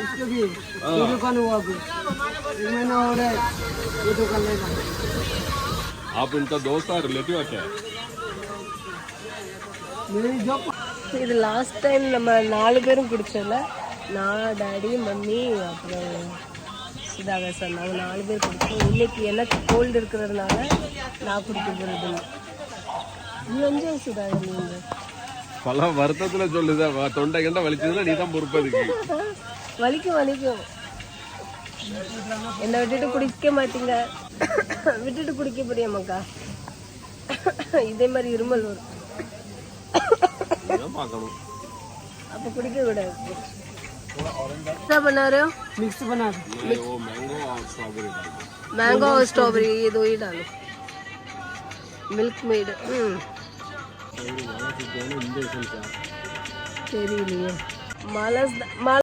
इसके भी ये दुकान हुआ भी 1 महीना हो रहा है ये दुकान लेना। आप इनका दोस्त है रिलेटिव है क्या? मेरी जॉब இது லாஸ்ட் டைம் நம்ம 4 பேரும் குடிச்சோம்ல, நான் டாடி மம்மி அப்புறம் சுதாகர் சார், நாங்கள் 4 பேர் குடிச்சோம். இன்னைக்கு எனக்கு கோல்டு இருக்கிறதுனால நான் குடிக்க போகிறது இல்லை. நீ வந்து சுதாகர் நீங்கள் பல வருத்தத்துல சொல்லுதா தொண்டை கண்ட வலிச்சதுன்னா நீ தான் பொறுப்பதுக்கு. வலிக்கும் வலிக்கும், என்னை விட்டுட்டு குடிக்க மாட்டீங்க, விட்டுட்டு குடிக்க போறியாமாக்கா, இதே மாதிரி இருமல் வரும், பார்க்கணும். அப்போ குடிக்க கூடாது. क्या बना रहे हो? मिक्स बना वो मैंगो और स्ट्रॉबेरी मैंगो और स्ट्रॉबेरी ये दो ही डालो, मिल्क मेड तेरी लिए मालस